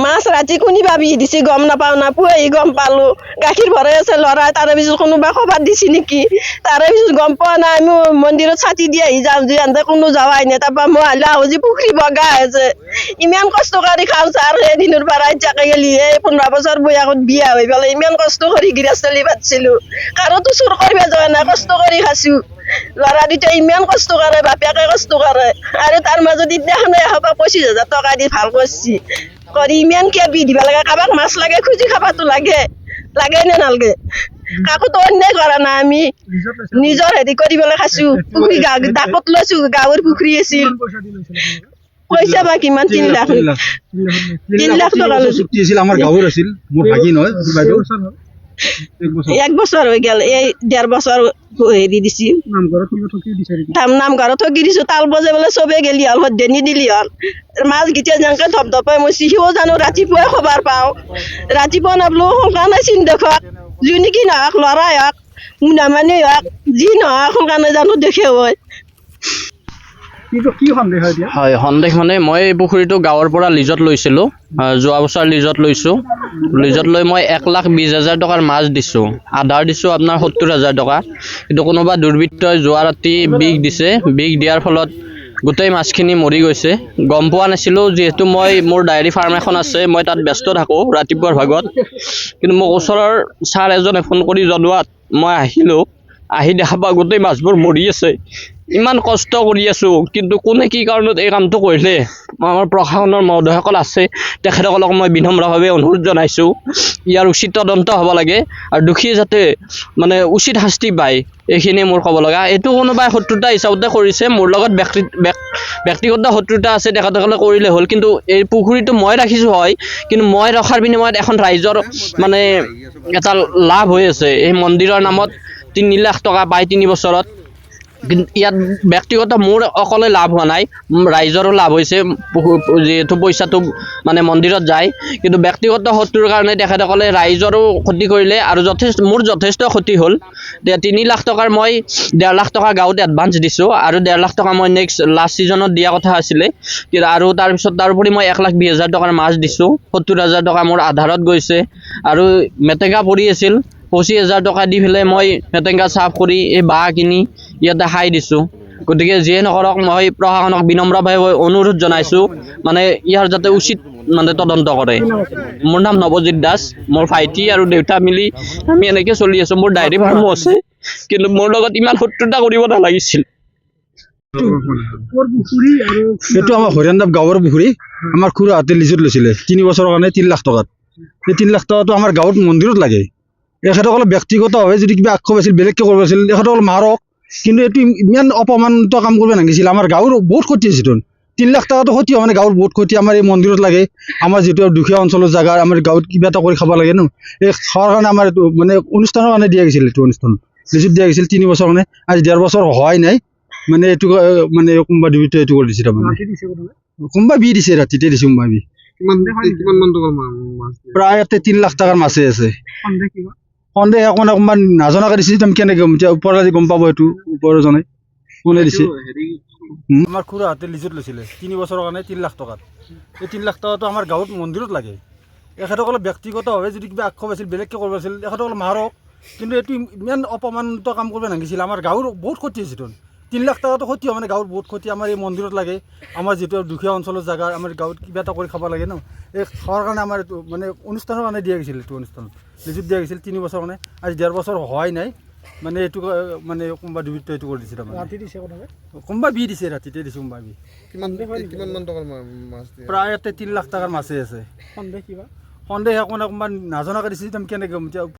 মাছ ৰাতি কোনি ভাবি দিছে গম নাপাওঁ না পুৱাই গম পালো গাখীৰ ভৰাই আছে ল'ৰাই তাৰে পিছত কোনোবা খবৰ দিছে নেকি তাৰে পিছত গম পোৱা নাই আমি মন্দিৰত ছাতি দি আহি যাওঁ যে আনতে কোনো যোৱাই নাই তাৰপৰা মই আহিলে আহোঁ পুখুৰী বগা আছে ইমান কষ্ট কৰি খাওঁ আৰু এদিনৰ পৰা এতিয়াকে গেলি এই 15 বছৰ বয়সত বিয়া হৈ পেলাই ইমান কষ্ট কৰি গৃহস্থলী পাতিছিলো কাৰোতো চুৰ কৰিব যোৱা নাই কষ্ট কৰি খাইছো ল'ৰা দুটা ইমান কষ্ট কৰে বাপেকে কষ্ট কৰে আৰু তাৰ মাজত ইদিনাখনে 25,000 টকা দি ভাল কৰিছে কৰি ইমান কিয় বি দিব লাগে কাৰোবাক মাছ লাগে খুজি খাবাতো লাগে নে নালাগে কাকোতো অন্যায় কৰা নাই আমি নিজৰ হেৰি কৰিবলৈ খাইছো পুখুৰী ডাকত লৈছো গাঁৱৰ পুখুৰী আছিল পইচা বা কিমান 3 লাখ টকা চুক্তি আছিল আমাৰ গাঁৱৰ আছিল মোৰ ভাগি নহয় বাইদেউ 1 বছৰ হৈ গেল এই 1.5 বছৰ হেৰি দিছি নামঘৰত ঠগি দিছো তাল বজাই বোলে চবে গেলি হল সদ্যনি দিলি হল মাছ গিটা যেনেকে ধপধপাই মই সিও জানো ৰাতিপুৱাই খবৰ পাওঁ ৰাতিপুৱা নাবলো সোনকালে চিন দেখক যোন নেকি নহওক ল'ৰাই হওক মুনা মানুহ হওক যি নহওক সোনকালে জানো দেখে হয় হয় সন্দেহ মানে মই এই পুখুৰীটো গাঁৱৰ পৰা লিজত লৈছিলোঁ যোৱা বছৰ লিজত লৈছোঁ লিজত লৈ মই 1,20,000 টকাৰ মাছ দিছোঁ আধাৰ দিছোঁ আপোনাৰ 70,000 টকা কিন্তু কোনোবা দুৰ্বৃত্তই যোৱা ৰাতি বিষ দিছে বিষ দিয়াৰ ফলত গোটেই মাছখিনি মৰি গৈছে গম পোৱা নাছিলোঁ যিহেতু মই মোৰ ডায়েৰী ফাৰ্ম এখন আছে মই তাত ব্যস্ত থাকোঁ ৰাতিপুৱাৰ ভাগত কিন্তু মোক ওচৰৰ ছাৰ এজনে ফোন কৰি জনোৱাত মই আহিলোঁ আহি দেখা পাওঁ গোটেই মাছবোৰ মৰি আছে ইমান কষ্ট কৰি আছোঁ কিন্তু কোনে কি কাৰণত এই কামটো কৰিলে আমাৰ প্ৰশাসনৰ মহোদয়সকল আছে তেখেতসকলক মই বিনম্ৰভাৱে অনুৰোধ জনাইছোঁ ইয়াৰ উচিত তদন্ত হ'ব লাগে আৰু দোষী যাতে মানে উচিত শাস্তি পায় এইখিনি মোৰ ক'ব লগা এইটো কোনোবাই শত্ৰুতা হিচাপতে কৰিছে মোৰ লগত ব্যক্তিগত শত্ৰুতা আছে তেখেতসকলে কৰিলে হ'ল কিন্তু এই পুখুৰীটো মই ৰাখিছোঁ হয় কিন্তু মই ৰখাৰ বিনিময়ত এখন ৰাইজৰ মানে এটা লাভ হৈ আছে এই মন্দিৰৰ নামত 3 লাখ টকা পায় 3 বছৰত কিন্তু ইয়াত ব্যক্তিগত মোৰ অকলে লাভ হোৱা নাই ৰাইজৰো লাভ হৈছে যিহেতু পইচাটো মানে মন্দিৰত যায় কিন্তু ব্যক্তিগত শত্ৰুৰ কাৰণে তেখেতসকলে ৰাইজৰো ক্ষতি কৰিলে আৰু মোৰ যথেষ্ট ক্ষতি হ'ল 3 লাখ টকাৰ মই 1.5 লাখ টকা গাঁৱত এডভান্স দিছোঁ আৰু 1.5 লাখ টকা মই নেক্সট লাষ্ট ছিজনত দিয়া কথা আছিলে আৰু তাৰপিছত তাৰোপৰি মই 1,20,000 টকাৰ মাছ দিছোঁ 70,000 টকা মোৰ আধাৰত গৈছে আৰু মেটেকা পৰি আছিল 25,000 টকা দি পেলাই মই মেটেকা চাফ কৰি এই বাঁহ কিনি ইয়াতে খাই দিছোঁ গতিকে যিয়ে নকৰক মই প্ৰশাসনক বিনম্ৰভাৱে অনুৰোধ জনাইছোঁ মানে ইয়াৰ যাতে উচিত মানে তদন্ত কৰে মোৰ নাম নৱজিত দাস মোৰ ভাইটি আৰু দেউতা মিলি আমি এনেকৈ চলি আছোঁ মোৰ ডায়েৰী ফাৰ্মো আছে কিন্তু মোৰ লগত ইমান শত্ৰুতা কৰিব নালাগিছিল এইটো আমাৰ হৰিয়ানদাব গাঁৱৰ পুখুৰী আমাৰ খুৰাহঁতে লিজত লৈছিলে 3 বছৰৰ কাৰণে 3 লাখ টকাত এই 3 লাখ টকাটো আমাৰ গাঁৱত মন্দিৰত লাগে এখেতসকলে ব্যক্তিগতভাৱে যদি কিবা আক্ষেপ আছিল বেলেগকৈ কৰিব আছিল এখেতসকলে মাৰক কিন্তু এইটো ইমান অপমানিত কাম কৰিব নালাগিছিল আমাৰ গাঁৱৰ বহুত ক্ষতি হৈছে 3 লাখ টকাটো ক্ষতি মানে গাঁৱৰ বহুত ক্ষতি আমাৰ এই মন্দিৰত লাগে আমাৰ যিটো দুখীয়া অঞ্চলৰ জাগা আমাৰ গাঁৱত কিবা এটা কৰি খাব লাগে ন এই খোৱাৰ কাৰণে আমাৰ এইটো মানে অনুষ্ঠানৰ কাৰণে দিয়া গৈছিল এইটো অনুষ্ঠান লিজত দিয়া গৈছিল 3 বছৰ কাৰণে আজি 1.5 বছৰ হোৱাই নাই মানে এইটো মানে কোনোবা দুৰ্বৃত্তই এইটো কৰি দিছে তাৰমানে কোনোবা বি দিছে ৰাতিতে দিছে কোনোবা বি প্ৰায় 3 লাখ টকাৰ মাছে আছে সন্দেহ অকণমান অকণমান নাজনাকৈ দিছে তুমি কেনেকৈ গম এতিয়া ওপৰলৈ গম পাব এইটো ওপৰজনে কোনে দিছে আমাৰ খুৰাহঁতে লিজত লৈছিলে 3 বছৰৰ কাৰণে 3 লাখ টকাত এই 3 লাখ টকাটো আমাৰ গাঁৱত মন্দিৰত লাগে এখেতসকলে ব্যক্তিগতভাৱে যদি কিবা আক্ষেপ আছিল বেলেগকৈ কৰিব আছিল এখেতসকলে মাৰক কিন্তু এইটো ইমান অপমানিত কাম কৰিব নালাগিছিল আমাৰ গাঁৱৰ বহুত ক্ষতি হৈছে 3 লাখ টকাটো ক্ষতি হয় মানে গাঁৱৰ বহুত ক্ষতি আমাৰ এই মন্দিৰত লাগে আমাৰ যিটো দুখীয়া অঞ্চলৰ জাগা আমাৰ গাঁৱত কিবা এটা কৰি খাব লাগে ন এই খোৱাৰ কাৰণে আমাৰ এইটো মানে অনুষ্ঠানৰ কাৰণে দিয়া গৈছিল এইটো অনুষ্ঠানত লিজত দিয়া গৈছিল 3 বছৰ কাৰণে আজি 1.5 বছৰ হোৱাই নাই মানে এইটো মানে কোনোবা দুৰ্বৃত্তই এইটো কৰি দিছে তাৰমানে ৰাতি দিছে কোনোবা বি দিছে ৰাতিতে দিছে কোনোবা বি কিমান টকাৰ মাছ প্ৰায় 3 লাখ টকাৰ মাছে আছে সন্দেহ অকণমান অকণমান নাজনাকৈ দিছে তুমি কেনেকৈ গম এতিয়া